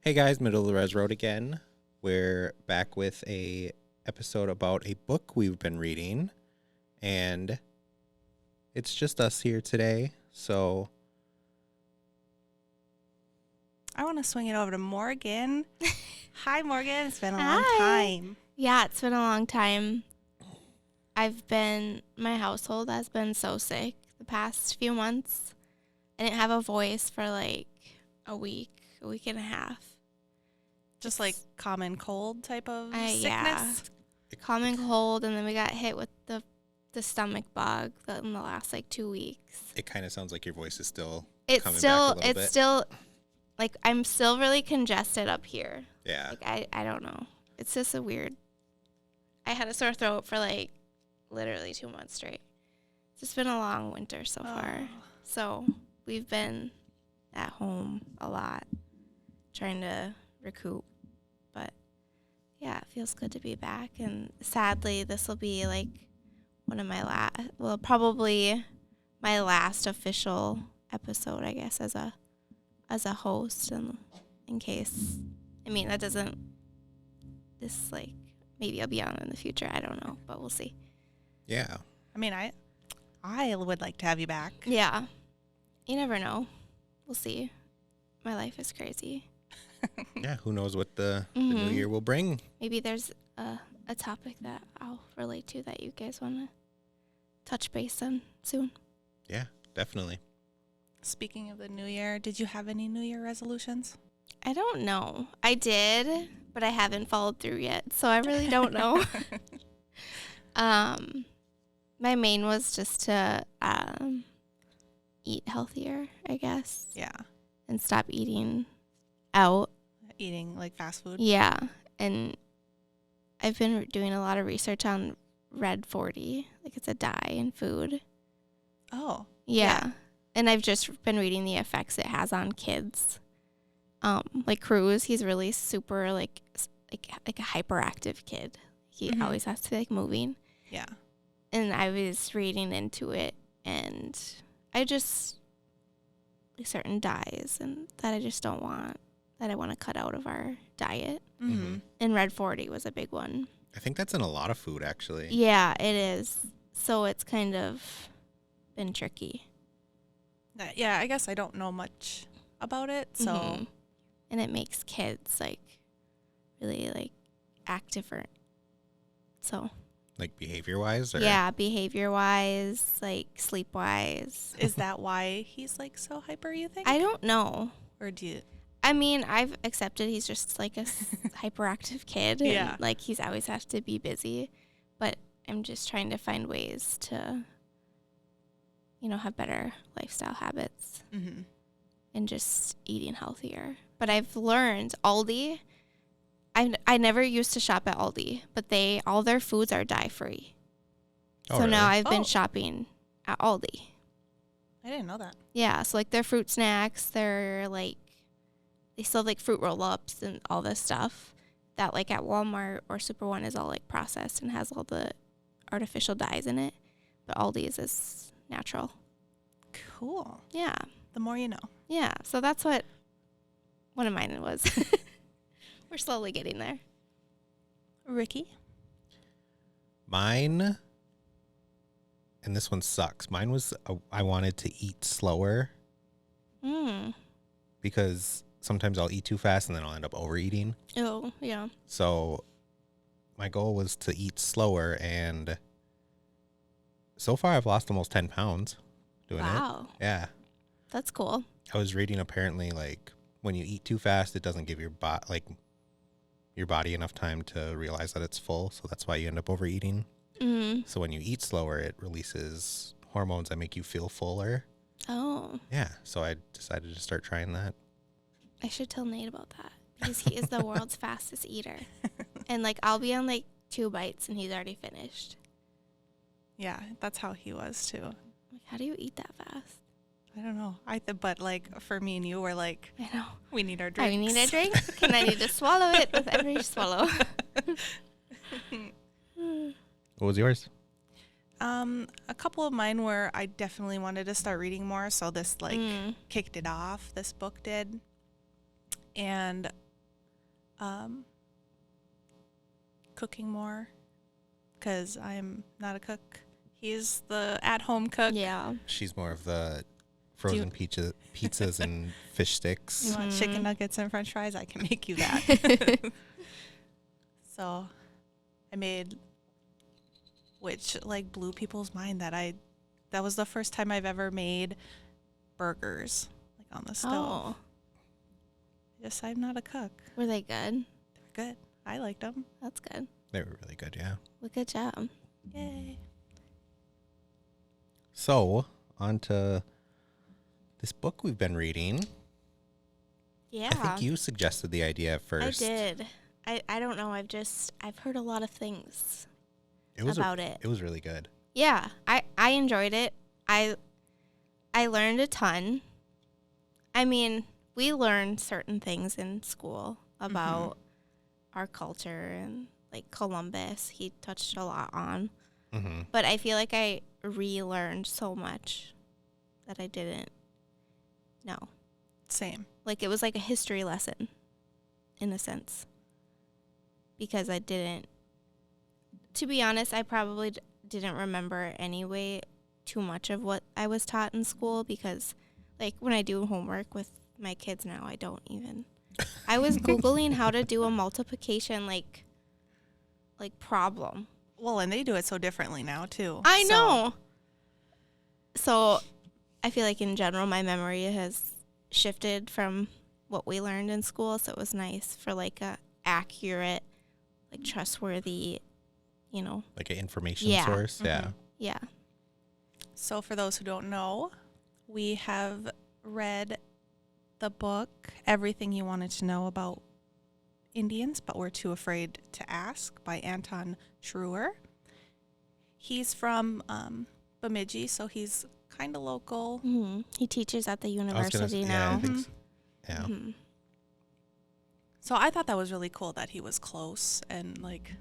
Hey guys, Middle of the Res Road again. We're back with a episode about a book we've been reading, and it's just us here today. So I want to swing it over to Morgan. Hi, Morgan. It's been a long Hi. time. Yeah, it's been a long time. My household has been so sick the past few months. I didn't have a voice for like a week and a half. Just like common cold type of Yeah. sickness. Common cold, and then we got hit with the stomach bug in the last like 2 weeks. it kind of sounds like your voice is still It's coming still, back a little bit. it's still, like I'm still really congested up here. Yeah. Like I don't know. It's just a weird. I had a sore throat for like literally 2 months straight. It's just been a long winter so far. So we've been at home a lot, trying to recoup. But yeah, it feels good to be back. And sadly, this will be like one of my probably my last official episode, I guess, as a host. And in case, I mean, that doesn't, this like, maybe I'll be on in the future. I don't know, but we'll see. Yeah. I mean, I would like to have you back. Yeah. You never know. We'll see. My life is crazy. Yeah. Who knows what the new Mhm. year will bring? Maybe there's a topic that I'll relate to that you guys want to touch base on soon. Yeah, definitely. Speaking of the new year, did you have any new year resolutions? I don't know. I did, but I haven't followed through yet, so I really don't know. My main was just to eat healthier, I guess, Yeah. and stop eating out. Eating like fast food. Yeah, and I've been doing a lot of research on Red 40, like it's a dye in food. Oh. Yeah. And I've just been reading the effects it has on kids. Like Cruz, he's really super like a hyperactive kid. He Mhm. always has to be like moving. Yeah. And I was reading into it, and I just like certain dyes and that I just don't want, that I want to cut out of our diet. Mm-hmm. And Red 40 was a big one. I think that's in a lot of food, actually. Yeah, it is. So it's kind of been tricky. Yeah, I guess I don't know much about it, so Mhm. And it makes kids like really like act different. So Like behavior-wise? Or? yeah, behavior wise, like sleep wise. is that why he's like so hyper, you think? I don't know. Or do you? I mean, I've accepted he's just like a hyperactive kid. And, Yeah. like he's always has to be busy, but I'm just trying to find ways to, have better lifestyle habits Mm-hmm. and just eating healthier. But I've learned Aldi. I never used to shop at Aldi, but all their foods are dye free. Oh, So now really? I've been Oh. shopping at Aldi. I didn't know that. Yeah, so like their fruit snacks, they sell like fruit roll-ups and all this stuff that like at Walmart or Super One is all like processed and has all the artificial dyes in it. But Aldi's is natural. Cool. Yeah. The more you know. Yeah. So that's what one of mine was. We're slowly getting there. Ricky? Mine, and this one sucks. Mine was I wanted to eat slower because sometimes I'll eat too fast and then I'll end up overeating. Oh, yeah. So my goal was to eat slower, and so far I've lost almost 10 pounds doing Wow. it. Yeah. That's cool. I was reading apparently like when you eat too fast, it doesn't give your body enough time to realize that it's full. So that's why you end up overeating. Mm. So when you eat slower, it releases hormones that make you feel fuller. Oh, Yeah. So I decided to start trying that. I should tell Nate about that because he is the world's fastest eater. And like I'll be on like 2 bites and he's already finished. Yeah, that's how he was too. Like, how do you eat that fast? I don't know. But like for me and you, we're like, I know. we need our drinks. I need a drink. Can I need to swallow it with every swallow? What was yours? A couple of mine were I definitely wanted to start reading more, so this like kicked it off. This book did. And cooking more because I'm not a cook. He's the at-home cook. Yeah. She's more of the frozen pizzas and fish sticks. You want chicken nuggets and french fries? I can make you that. So I made, which like blew people's mind that was the first time I've ever made burgers like on the stove. Oh. I'm not a cook. Were they good? They're good. I liked them. That's good. They were really good, yeah. Well, good job. Yay. So, on to this book we've been reading. Yeah. I think you suggested the idea at first. I did. I don't know. I've heard a lot of things It was about it. It was really good. Yeah. I enjoyed it. I learned a ton. I mean, we learned certain things in school about our culture and like Columbus. He touched a lot on. Mm-hmm. But I feel like I relearned so much that I didn't know. Same. Like it was like a history lesson in a sense. Because I didn't, to be honest, I probably didn't remember anyway too much of what I was taught in school because like when I do homework with my kids now, I don't even. I was Googling how to do a multiplication like problem. Well, and they do it so differently now too. I know. So I feel like in general my memory has shifted from what we learned in school, so it was nice for like a accurate, like trustworthy, Like an information Yeah. source. Yeah. Yeah. So for those who don't know, we have read the book Everything You Wanted to Know About Indians, but Were Too Afraid to Ask by Anton Treuer. He's from Bemidji, so he's kind of local. Mm-hmm. He teaches at the I was gonna university say, now. Yeah, I think so. Yeah. Mhm. So I thought that was really cool that he was close and like.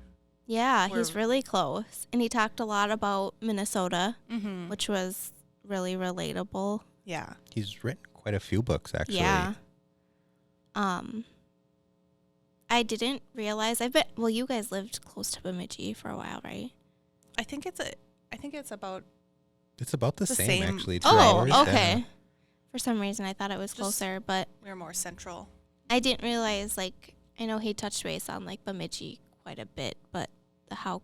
Yeah, We're- he's really close. And he talked a lot about Minnesota, Mm-hmm. which was really relatable. Yeah. He's written quite a few books, actually. Yeah. I didn't realize. Well, you guys lived close to Bemidji for a while, right? I think it's about It's about the The same, same. actually. 2 Oh, hours. okay. Yeah. For some reason, I thought it was Just- closer, but we're more central. I didn't realize, like, I know he touched base on, like, Bemidji quite a bit, but how,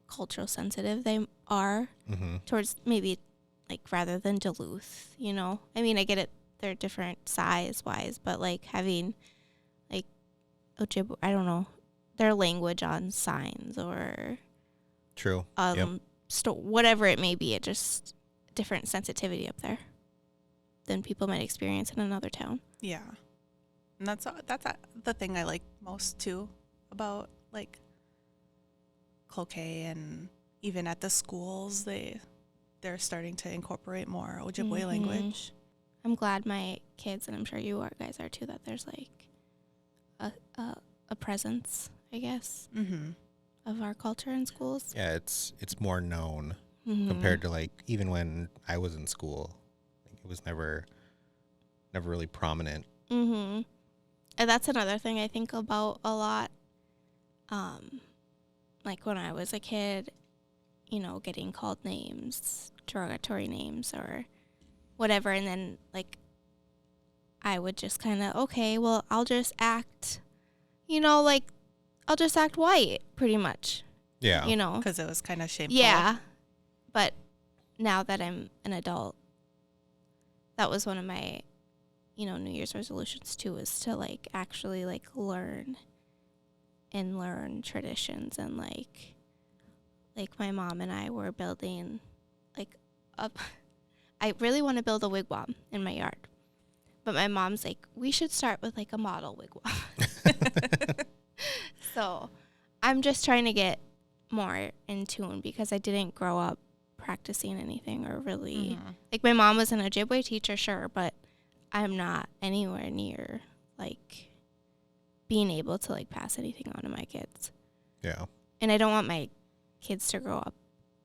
cultural sensitive they are Mm-hmm. towards maybe, like, rather than Duluth, I mean, I get it. They're different size-wise, but, like, having, like, Ojibwe, I don't know, their language on signs or True. whatever it may be, it just different sensitivity up there than people might experience in another town. Yeah. And that's the thing I like most too about like Cloquet, and even at the schools they're starting to incorporate more Ojibwe Mhm. language. I'm glad my kids, and I'm sure you guys are too, that there's like a presence, I guess, Mm-hmm. of our culture in schools. Yeah, it's more known Mhm. compared to like even when I was in school. Like, it was never really prominent. Mm-hmm. And that's another thing I think about a lot. Like when I was a kid, getting called names, derogatory names or whatever. And then like I would just kind of, okay, well, I'll just act, I'll just act white pretty much, Yeah. Because it was kind of shameful. Yeah. But now that I'm an adult, that was one of my, New Year's resolutions too, is to like actually like learn traditions, and like my mom and I were building like I really want to build a wigwam in my yard. But my mom's like, we should start with like a model wigwam. So I'm just trying to get more in tune because I didn't grow up practicing anything or really like my mom was an Ojibwe teacher, sure, but I'm not anywhere near like being able to like pass anything on to my kids. Yeah. And I don't want my kids to grow up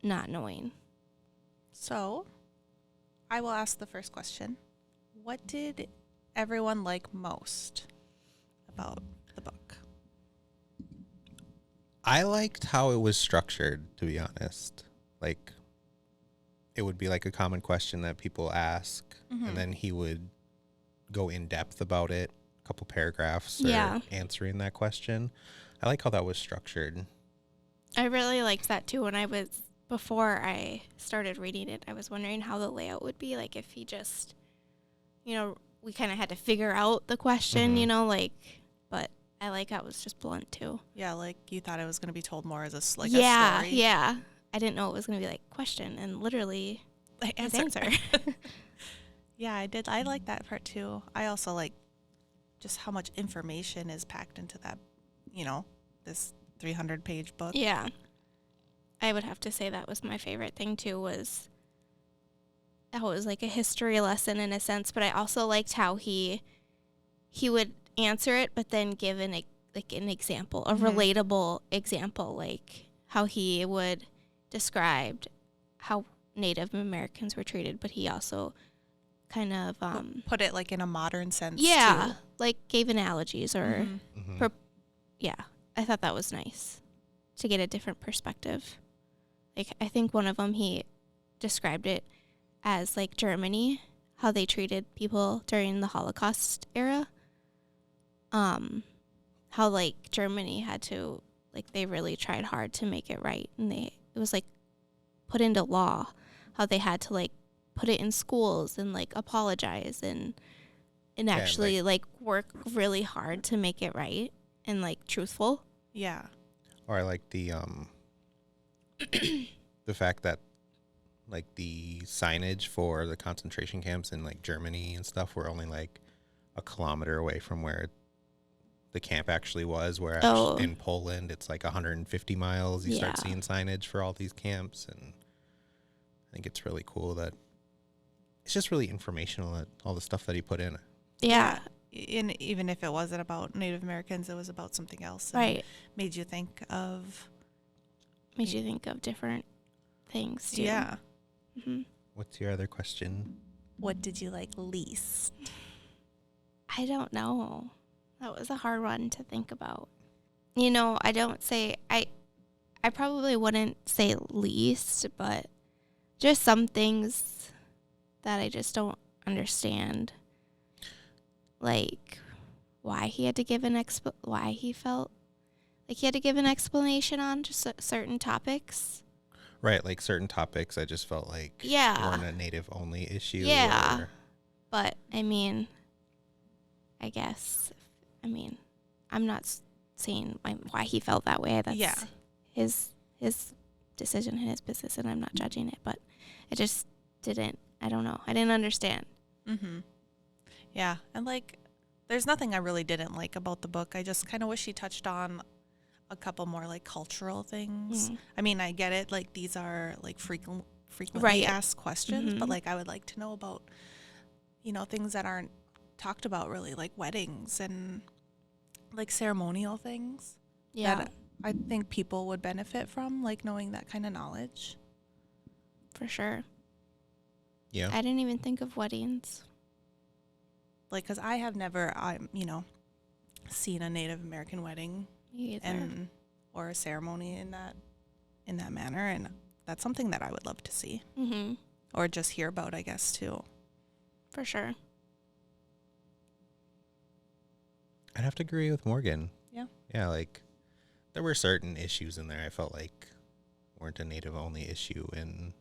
not knowing. So I will ask the first question. What did everyone like most about I liked how it was structured, to be honest. Like, it would be like a common question that people ask, and then he would go in depth about it, a couple paragraphs, or answering that question. I like how that was structured. I really liked that too. Before I started reading it, I was wondering how the layout would be. Like, if he just, we kind of had to figure out the question, but I like how it was just blunt too. Yeah, like you thought it was going to be told more as a story. Yeah. I didn't know it was going to be like question and literally answer. Yeah, I did. I like that part too. I also like just how much information is packed into that, this 300-page book. Yeah. I would have to say that was my favorite thing too, was how it was like a history lesson in a sense, but I also liked how he would answer it but then give an example, a relatable example, like how he would describe how Native Americans were treated, but he also kind of put it like in a modern sense too. Like gave analogies or I thought that was nice to get a different perspective. Like, I think one of them, he described it as like Germany, how they treated people during the Holocaust era. How like Germany had to, like, they really tried hard to make it right, and it was like put into law, how they had to like put it in schools and like apologize and actually like work really hard to make it right and like truthful. Yeah. Or I like the the fact that like the signage for the concentration camps in like Germany and stuff were only like a kilometer away from where the camp actually was, where in Poland it's like 150 miles. You start seeing signage for all these camps, and I think it's really cool that it's just really informational, that all the stuff that he put in. Yeah. And even if it wasn't about Native Americans, it was about something else. Right. Made you think of different things too. Yeah. Mm-hmm. What's your other question? What did you like least? I don't know. That was a hard one to think about. I probably wouldn't say least, but just some things that I just don't understand. Like why he had to give why he felt like he had to give an explanation on just certain topics. Right, like certain topics I just felt like weren't a Native only issue. Yeah. But I mean, I'm not saying why he felt that way. That's his decision and his business, and I'm not judging it. But it just didn't. I don't know. I didn't understand. Mm-hmm. Yeah, and like, there's nothing I really didn't like about the book. I just kind of wish he touched on a couple more like cultural things. I mean, I get it. Like, these are like frequently asked questions, but like I would like to know about, things that aren't talked about really, like weddings and like ceremonial things. Yeah. That I think people would benefit from, like knowing that kind of knowledge. For sure. Yeah. I didn't even think of weddings. Like, because I have never, seen a Native American wedding. Me either. Or a ceremony in that manner, and that's something that I would love to see. Mm-hmm. Or just hear about, I guess, too. For sure. I'd have to agree with Morgan. Yeah. Yeah, like there were certain issues in there I felt like weren't a Native only issue, and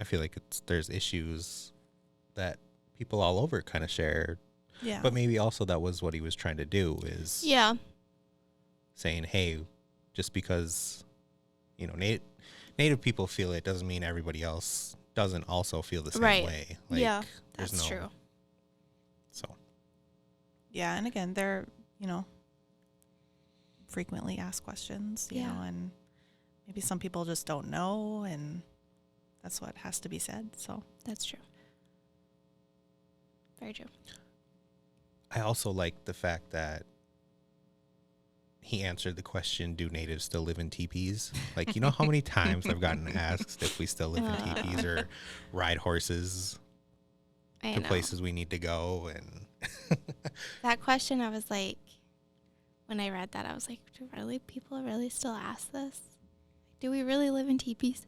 I feel like there's issues that people all over kind of share. Yeah. But maybe also that was what he was trying to do, is saying, hey, just because Native people feel it doesn't mean everybody else doesn't also feel the same way. Like, yeah, that's true. So. Yeah, and again, they're, frequently asked questions, you know, and maybe some people just don't know, and that's what has to be said. So that's true. Very true. I also like the fact that he answered the question, do natives still live in teepees? Like, you know how many times I've gotten asked if we still live in teepees or ride horses to places we need to go. And that question, I was like, when I read that, I was like, do really people really still ask this? Do we really live in teepees?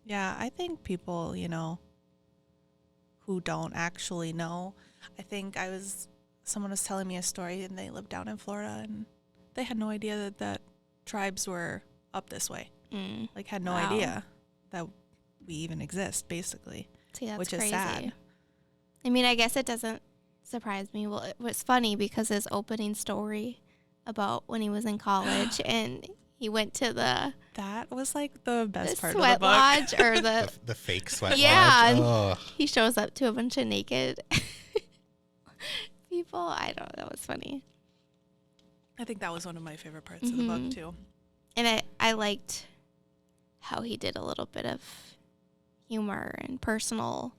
Yeah, I think people, who don't actually know. I think someone was telling me a story and they lived down in Florida and they had no idea that tribes were up this way. Like had no idea that we even exist, basically. See, that's which crazy. is sad. I mean, I guess it doesn't surprise me. Well, it was funny because his opening story about when he was in college and he went to the That was like the best part of sweat the book. lodge or The fake sweat yeah, lodge. Oh. he shows up to a bunch of naked people. I don't know. That was funny. I think that was one of my favorite parts of the book too. And I liked how he did a little bit of humor and personal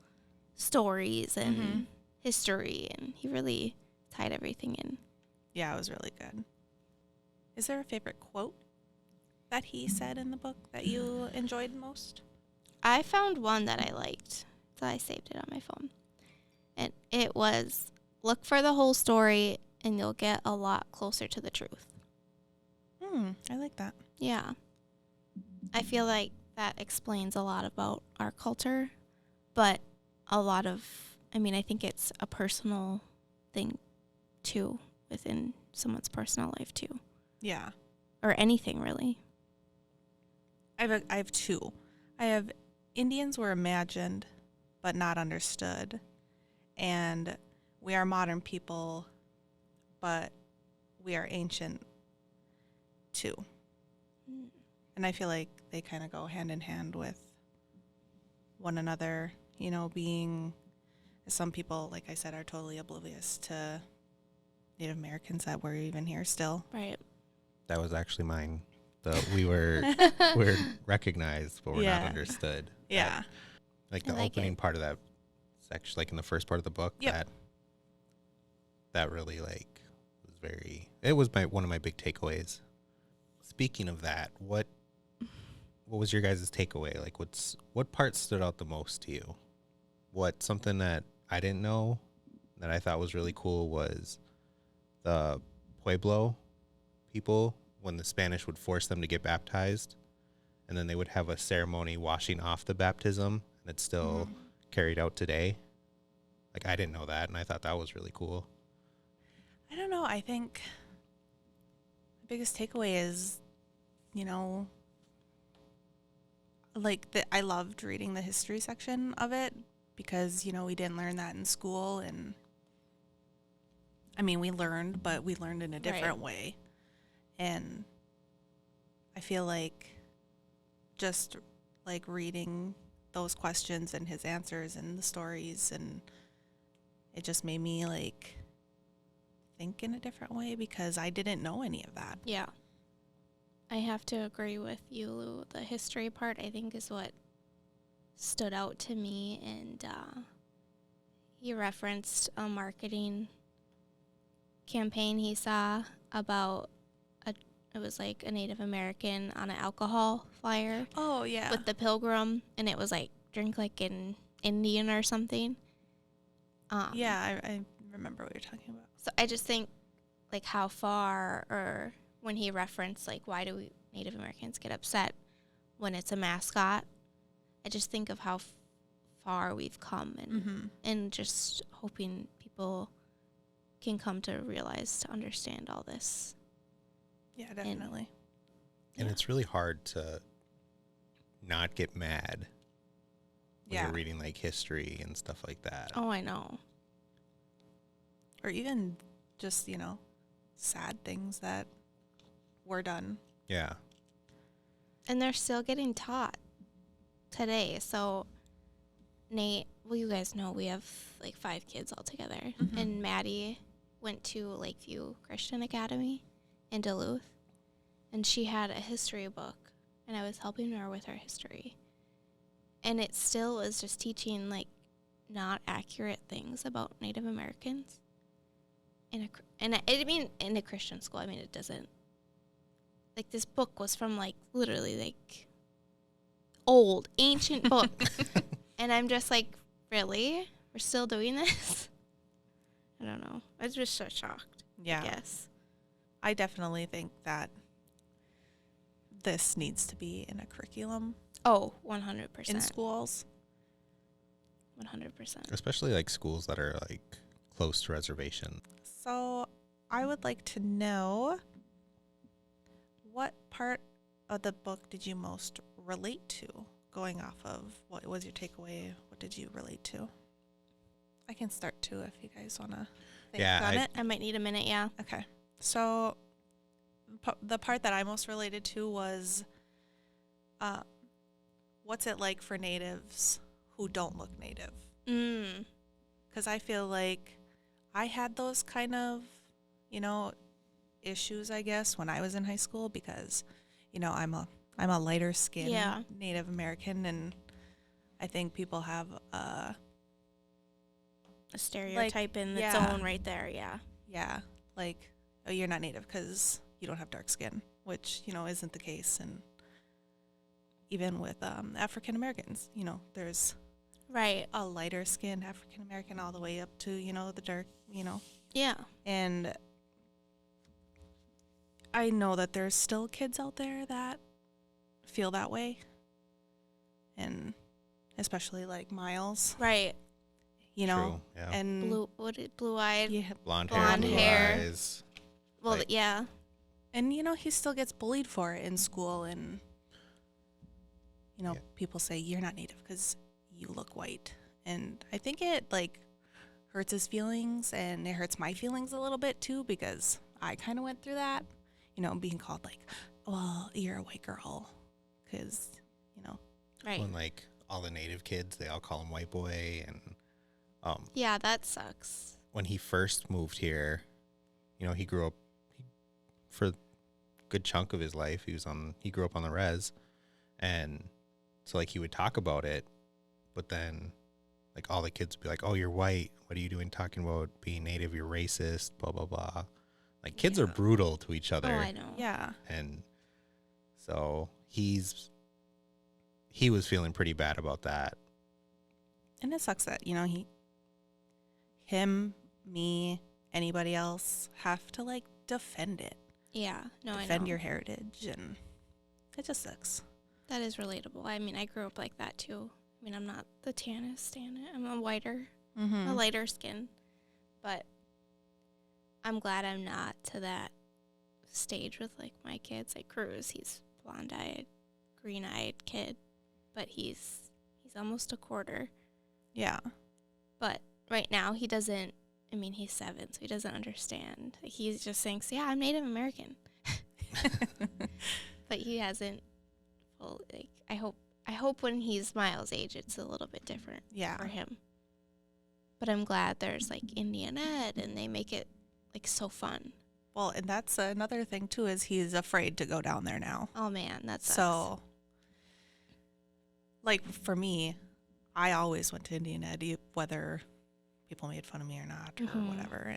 stories and history, and he really tied everything in. Yeah, it was really good. Is there a favorite quote that he said in the book that you enjoyed most? I found one that I liked, so I saved it on my phone. And it was, look for the whole story and you'll get a lot closer to the truth. I like that. Yeah. I feel like that explains a lot about our culture, but I think it's a personal thing too, within someone's personal life too. Yeah. Or anything really. I have two. I have Indians were imagined but not understood. And we are modern people, but we are ancient too. And I feel like they kind of go hand in hand with one another, being some people, like I said, are totally oblivious to Native Americans that were even here still. Right. That was actually mine. We're recognized, but we're not understood. Yeah. Like the opening part of that section, like in the first part of the book, that really was one of my big takeaways. Speaking of that, what was your guys' takeaway? Like what part stood out the most to you? Something that I didn't know that I thought was really cool was the Pueblo people, when the Spanish would force them to get baptized, and then they would have a ceremony washing off the baptism, and it's still carried out today. Like, I didn't know that, and I thought that was really cool. I don't know. I think the biggest takeaway is, I loved reading the history section of it because, we didn't learn that in school. And I mean, we learned, but we learned in a different way. And I feel like just like reading those questions and his answers and the stories, and it just made me like think in a different way because I didn't know any of that. Yeah. I have to agree with you, Lou. The history part, I think, is what stood out to me. And he referenced a marketing campaign he saw about it was like a Native American on an alcohol flyer. Oh, yeah. With the pilgrim, and it was like, drink like an Indian or something. Yeah, I remember what you're talking about. So I just think, like, how far, or when he referenced, like, why do Native Americans get upset when it's a mascot? I just think of how far we've come, and just hoping people can come to realize, to understand all this. Yeah, definitely. And it's really hard to not get mad when you're reading like history and stuff like that. Oh, I know. Or even just, sad things that were done. Yeah. And they're still getting taught today. So, Nate, well, you guys know we have like 5 kids all together. And Maddie went to Lakeview Christian Academy in Duluth. And she had a history book. And I was helping her with her history. And it still is just teaching, like, not accurate things about Native Americans. In a Christian school. I mean, it doesn't. Like, this book was from, like, literally, like, old, ancient book. And I'm just like, really? We're still doing this? I don't know. I was just so shocked. Yeah. I guess. I definitely think that this needs to be in a curriculum Oh, 100%. in schools. 100%. Especially like schools that are like close to reservation. So I would like to know, what part of the book did you most relate to? Going off of what was your takeaway? What did you relate to? I can start too if you guys want to think on it. I might need a minute, yeah. Okay. So the part that I most related to was what's it like for natives who don't look native? Mm. Because I feel like I had those kind of, issues, I guess, when I was in high school because, I'm a lighter skinned Yeah. Native American, and I think people have A stereotype in its yeah. own right there, yeah. like, oh, you're not Native because you don't have dark skin, which, isn't the case. And even with African Americans, there's Right. a lighter skinned African American all the way up to, the dark, Yeah. And I know that there's still kids out there that feel that way. And especially like Miles, Right. True, yeah. and Blue-eyed. yeah, Blonde blonde hair, blue hair. eyes. Well, Like- yeah. and he still gets bullied for it in school, and Yeah. people say you're not Native because you look white, and I think it like hurts his feelings, and it hurts my feelings a little bit too because I kind of went through that, being called like, well, you're a white girl, because Right. When like all the native kids, they all call him white boy. And Yeah, that sucks. when he first moved here, he grew up for a good chunk of his life. He grew up on the res, and so like he would talk about it, but then like all the kids would be like, "Oh, you're white. What are you doing talking about being native? You're racist." Blah blah blah. Like kids are Yeah. brutal to each Oh, other, I know. yeah, and so he was feeling pretty bad about that. and it sucks that him, me, anybody else have to like defend it, Yeah. No, I defend know. your heritage, and it just sucks. That is relatable. I mean, I grew up like that too. I mean, I'm not the tannest tan. I'm a Mm-hmm. lighter skin. But I'm glad I'm not to that stage with like my kids. Like Cruz, he's blonde-eyed, green-eyed kid, but he's almost a quarter. Yeah. But right now he doesn't. I mean, he's 7, so he doesn't understand. Like, he just thinks, yeah, I'm Native American, but he hasn't. Well, like I hope when he's Miles' age, it's a little bit different Yeah. for him. But I'm glad there's like Indian Ed, and they make it like so fun. Well, and that's another thing too, is he's afraid to go down there now. Oh man, that sucks. So, like for me, I always went to Indian Ed, whether people made fun of me or not, or Mhm. whatever.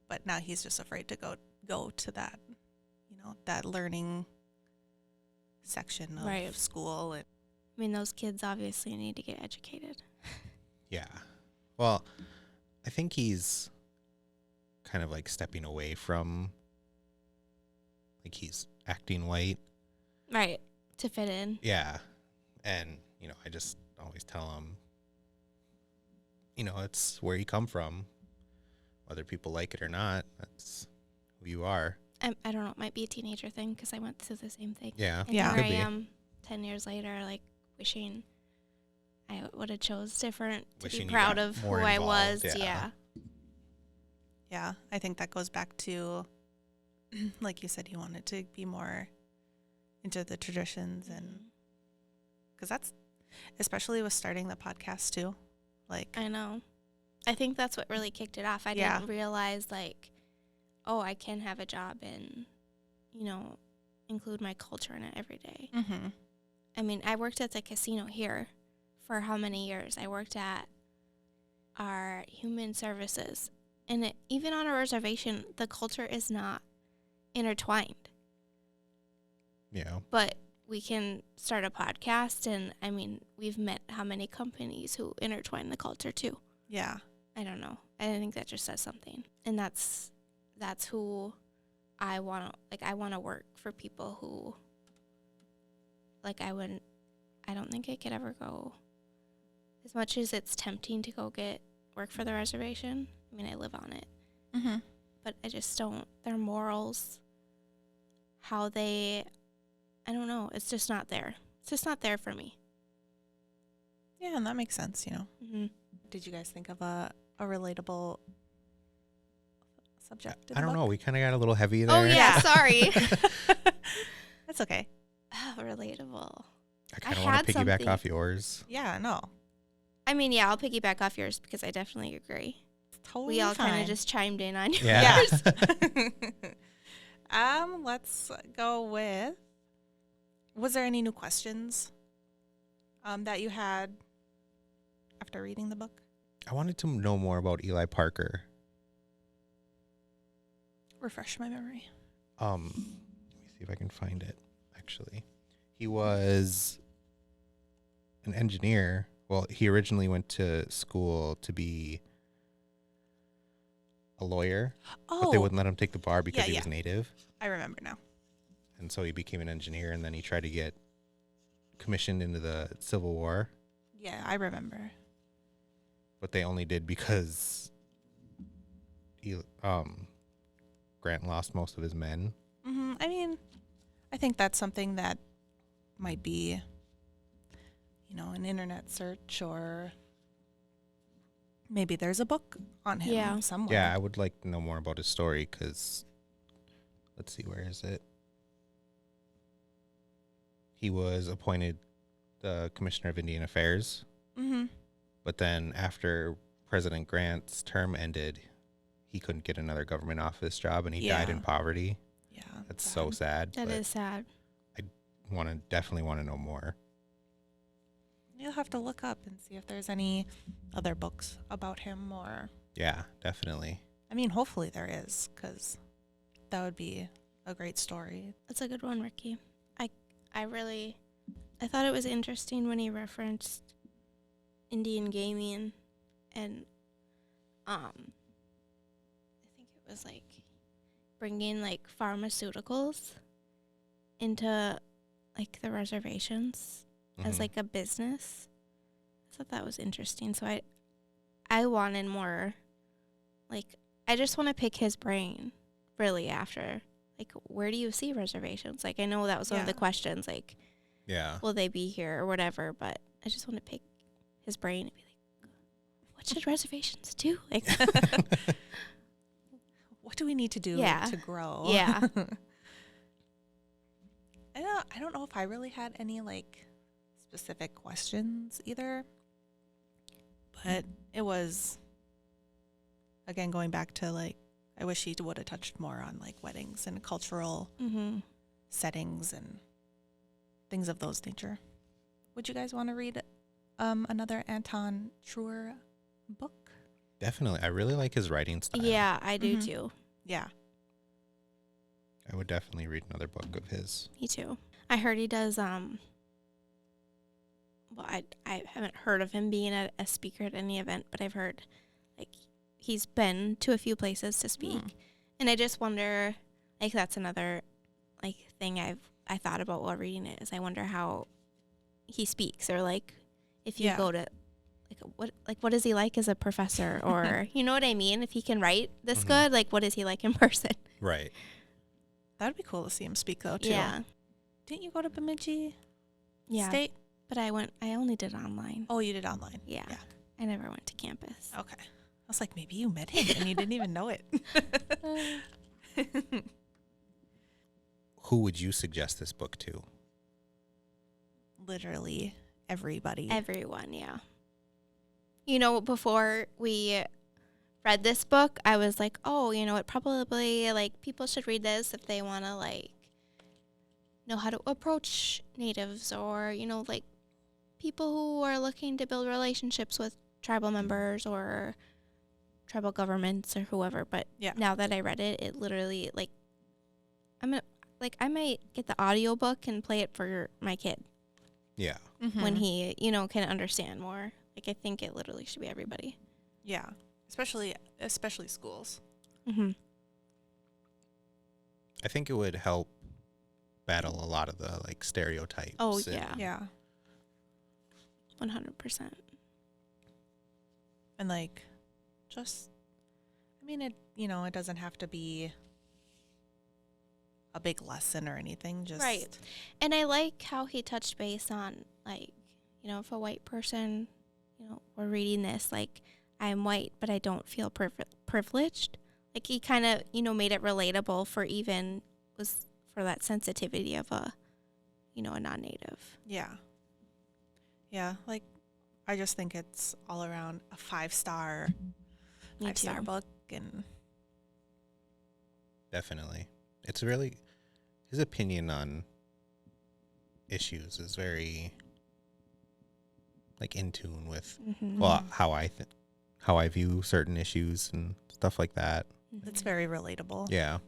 But now he's just afraid to go to that, that learning section of Right. school. And I mean, those kids obviously need to get educated. Yeah. Well, I think he's kind of like stepping away from, like, he's acting white. Right. To fit in. Yeah. And, I just always tell him, it's where you come from. Whether people like it or not, that's who you are. I don't know. It might be a teenager thing because I went through the same thing. Yeah. And Yeah. here Could I be. am 10 years later, like wishing I would have chose different to Wishing be you proud got of who more I involved, was. yeah. Yeah. yeah, I think that goes back to, like you said, you wanted to be more into the traditions, and because that's, especially with starting the podcast too, like I know. I think that's what really kicked it off. I Yeah. didn't realize, like, oh, I can have a job and, include my culture in it every day. mm-hmm. I mean, I worked at the casino here for how many years? I worked at our human services. And even on a reservation, the culture is not intertwined. Yeah. But we can start a podcast, and, I mean, we've met how many companies who intertwine the culture, too. Yeah. I don't know. I think that just says something. And that's who I want to work for people who, like, I don't think I could ever go, as much as it's tempting to go get work for the reservation. I mean, I live on it. Mm-hmm. But I just don't, their morals, how they, I don't know, it's just not there. It's just not there for me. Yeah, and that makes sense, you know. Mm-hmm. Did you guys think of a relatable subject? I don't know. We kind of got a little heavy there. Oh, yeah, sorry. That's okay. Oh, relatable. I kind of I want had to piggyback something. off yours. Yeah, no. I mean, yeah, I'll piggyback off yours because I definitely agree. Totally We all kind fine. of just chimed in on yours. Yeah. Let's go with, was there any new questions that you had after reading the book? I wanted to know more about Eli Parker. Refresh my memory. Let me see if I can find it, actually. He was an engineer. Well, he originally went to school to be a lawyer, but they wouldn't let him take the bar because he was native. I remember now. And so he became an engineer, and then he tried to get commissioned into the Civil War, Yeah, I remember. but they only did because Grant lost most of his men. Mm-hmm. I mean, I think that's something that might be, you know, an internet search, or maybe there's a book on him somewhere. Yeah, I would like to know more about his story because, let's see, where is it? He was appointed the Commissioner of Indian Affairs, Mm-hmm. but then after President Grant's term ended, he couldn't get another government office job, and he died in poverty. Yeah. That's so sad. That is sad. Definitely want to know more. You'll have to look up and see if there's any other books about him, or, Yeah, definitely. I mean, hopefully there is, because that would be a great story. That's a good one, Ricky. I thought it was interesting when he referenced Indian gaming, and I think it was like bringing like pharmaceuticals into like the reservations as Mhm. like a business. I thought that was interesting. So I wanted more, like, I just want to pick his brain really after, like, where do you see reservations? Like, I know that was one of the questions, like, Yeah. will they be here or whatever, but I just want to pick his brain and be like, what should reservations do? Like, What do we need to do Yeah. to grow? Yeah. I don't know if I really had any like specific questions either, but it was, again, going back to like, I wish he would have touched more on like weddings and cultural mm-hmm. settings and things of those nature. Would you guys want to read another Anton Treuer book? Definitely. I really like his writing style. Yeah, I do Mhm. too. Yeah. I would definitely read another book of his. Me too. I heard he does, well, I haven't heard of him being a speaker at any event, but I've heard, like, he's been to a few places to speak. And I just wonder, like, that's another, like, thing I thought about while reading it, is I wonder how he speaks, or, like, if you go to, what is he like as a professor, or, you know what I mean? If he can write this Mhm. good, like, what is he like in person? Right. That would be cool to see him speak though too. Yeah. Didn't you go to Bemidji Yeah. State? But I only did online. Oh, you did online. Yeah. Yeah. I never went to campus. Okay. I was like, maybe you met him and you didn't even know it. Who would you suggest this book to? Literally everybody. Everyone, yeah. You know, before we read this book, I was like, oh, you know, it probably, like, people should read this if they want to, like, know how to approach natives, or, you know, like, people who are looking to build relationships with tribal members or tribal governments or whoever. But now that I read it, it literally, like, I might get the audiobook and play it for my kid Yeah. when he, you know, can understand more. Like, I think it literally should be everybody. Yeah. Especially schools. Mm-hmm. I think it would help battle a lot of the like stereotypes. Oh, and- yeah. Yeah. 100%. And like, just, I mean, it, it doesn't have to be a big lesson or anything. Just, Right. And I like how he touched base on, like, if a white person, were reading this, like, I'm white, but I don't feel privileged. Like, he kind of, made it relatable for that sensitivity of a non-native. Yeah. Yeah. Like, I just think it's all around a 5-star, Me 5-star too. book. And Definitely. It's really, his opinion on issues is very, like, in tune with, Mm-hmm. well, how I view certain issues and stuff like that. it's very relatable. Yeah.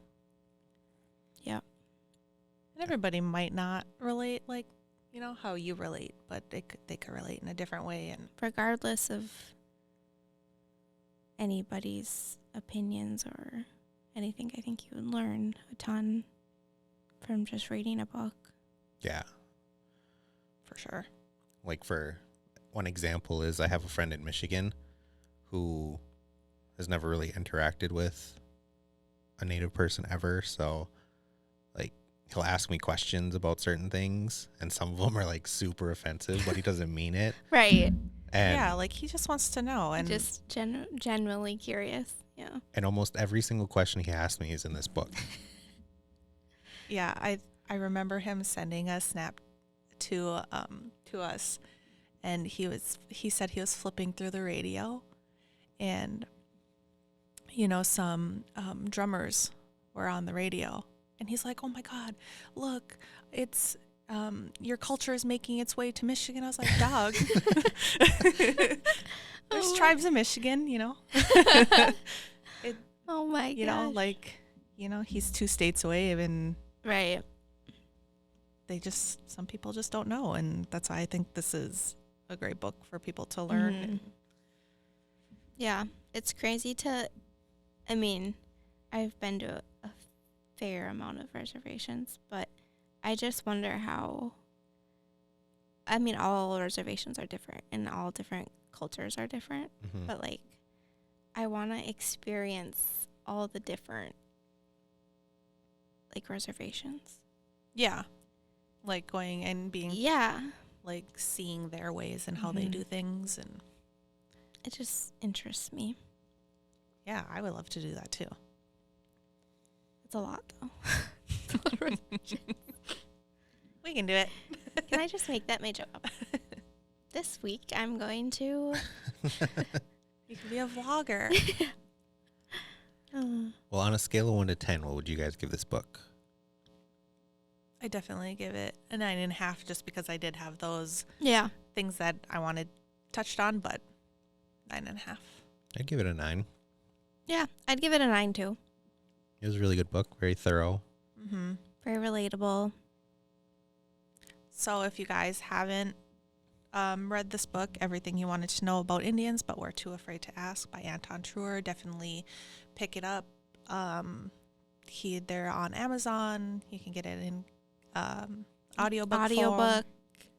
And everybody might not relate like, how you relate, but they could relate in a different way. And Regardless of anybody's opinions or anything, I think you would learn a ton from just reading a book. Yeah. for sure. Like, for one example is I have a friend in Michigan who has never really interacted with a Native person ever. So, like, he'll ask me questions about certain things, and some of them are, like, super offensive, but he doesn't mean it. Right. And, Yeah, like he just wants to know. And Just genuinely curious. Yeah. and almost every single question he asked me is in this book. yeah, I remember him sending a snap to us, and he said he was flipping through the radio, and some drummers were on the radio, and he's like, "Oh my God, look, it's your culture is making its way to Michigan." I was like, "Dog, there's tribes in Michigan, It, Oh my god. he's 2 states away, and Right. some people just don't know, and that's why I think this is a great book for people to learn. Mhm. Yeah, it's crazy I've been to a fair amount of reservations, but I just wonder how, all reservations are different and all different cultures are different, Mhm. but like, I want to experience all the different, like, reservations. Yeah, like going and being Yeah, like seeing their ways and how they Mhm. do things, and it just interests me. yeah, I would love to do that too. It's a lot, though. We can do it. Can I just make that my job? This week, I'm going to... You can be a vlogger. Well, on a scale of 1 to 10, what would you guys give this book? I definitely give it a 9.5, just because I did have those Yeah. things that I wanted touched on, but 9.5. I'd give it a 9. Yeah, I'd give it a 9, too. It was a really good book, very thorough. Mm-hmm. Very relatable. So if you guys haven't read this book, Everything You Wanted to Know About Indians But Were Too Afraid to Ask by Anton Treuer, definitely pick it up. They're on Amazon. You can get it in audiobook form.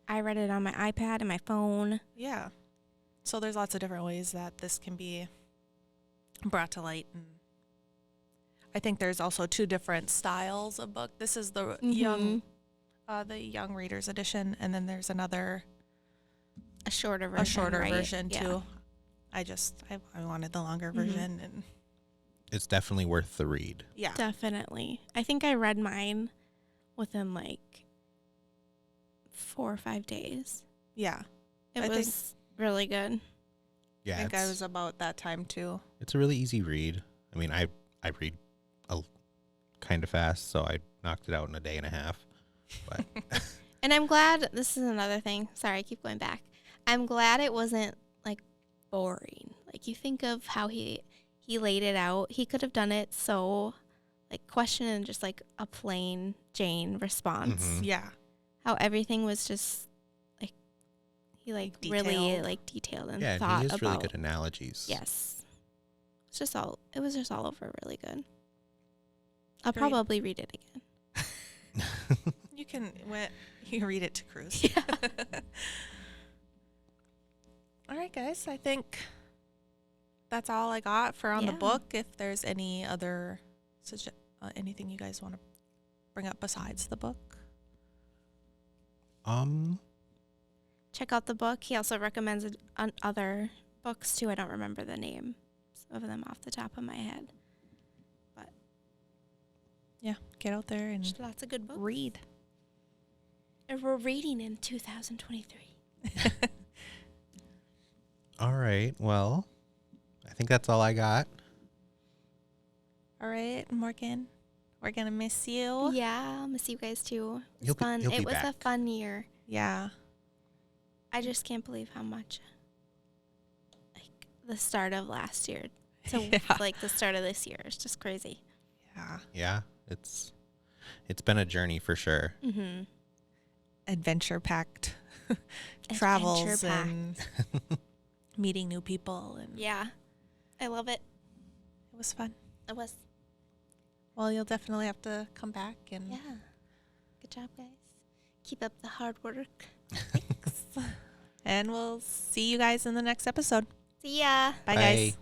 I read it on my iPad and my phone. Yeah. So there's lots of different ways that this can be brought to light. And I think there's also 2 different styles of book. This is the young readers edition, and then there's another A shorter version. Right? version Yeah. too. I wanted the longer version, and It's definitely worth the read. yeah. Definitely. I think I read mine within like 4 or 5 days. Yeah. It I think- was really good. Yeah, I think I was about that time too. it's a really easy read. I mean, I read kind of fast, so I knocked it out in a day and a half. But And I'm glad, this is another thing. Sorry, I keep going back. I'm glad it wasn't like boring. Like, you think of how he laid it out. He could have done it so like question and just like a plain Jane response. Mhm. Yeah. How everything was just like he like really Detailed. like detailed and yeah, thought and he has about. really good analogies. Yes. It was just all over really good. I'll Great. probably read it again. You can read it to Cruz. Yeah. All right, guys. I think that's all I got for on the Yeah. book. If there's any other anything you guys want to bring up besides the book. Check out the book. He also recommends other books too. I don't remember the names of them off the top of my head. But Yeah, get out there and there's lots of good books. read. And we're reading in 2023. All right. Well, I think that's all I got. All right, Morgan, we're gonna miss you. Yeah, I'll miss you guys too. It was You'll fun. be It was a back. fun year. Yeah. I just can't believe how much like the start of last year to Yeah. like the start of this year is just crazy. Yeah. Yeah, it's been a journey for sure. Mm-hmm. Adventure packed travels Adventure-packed. and meeting new people, and Yeah, I love it. it was fun. It was. Well, you'll definitely have to come back and Yeah. Good job, guys. Keep up the hard work. and we'll see you guys in the next episode. See ya. Bye, Bye. guys.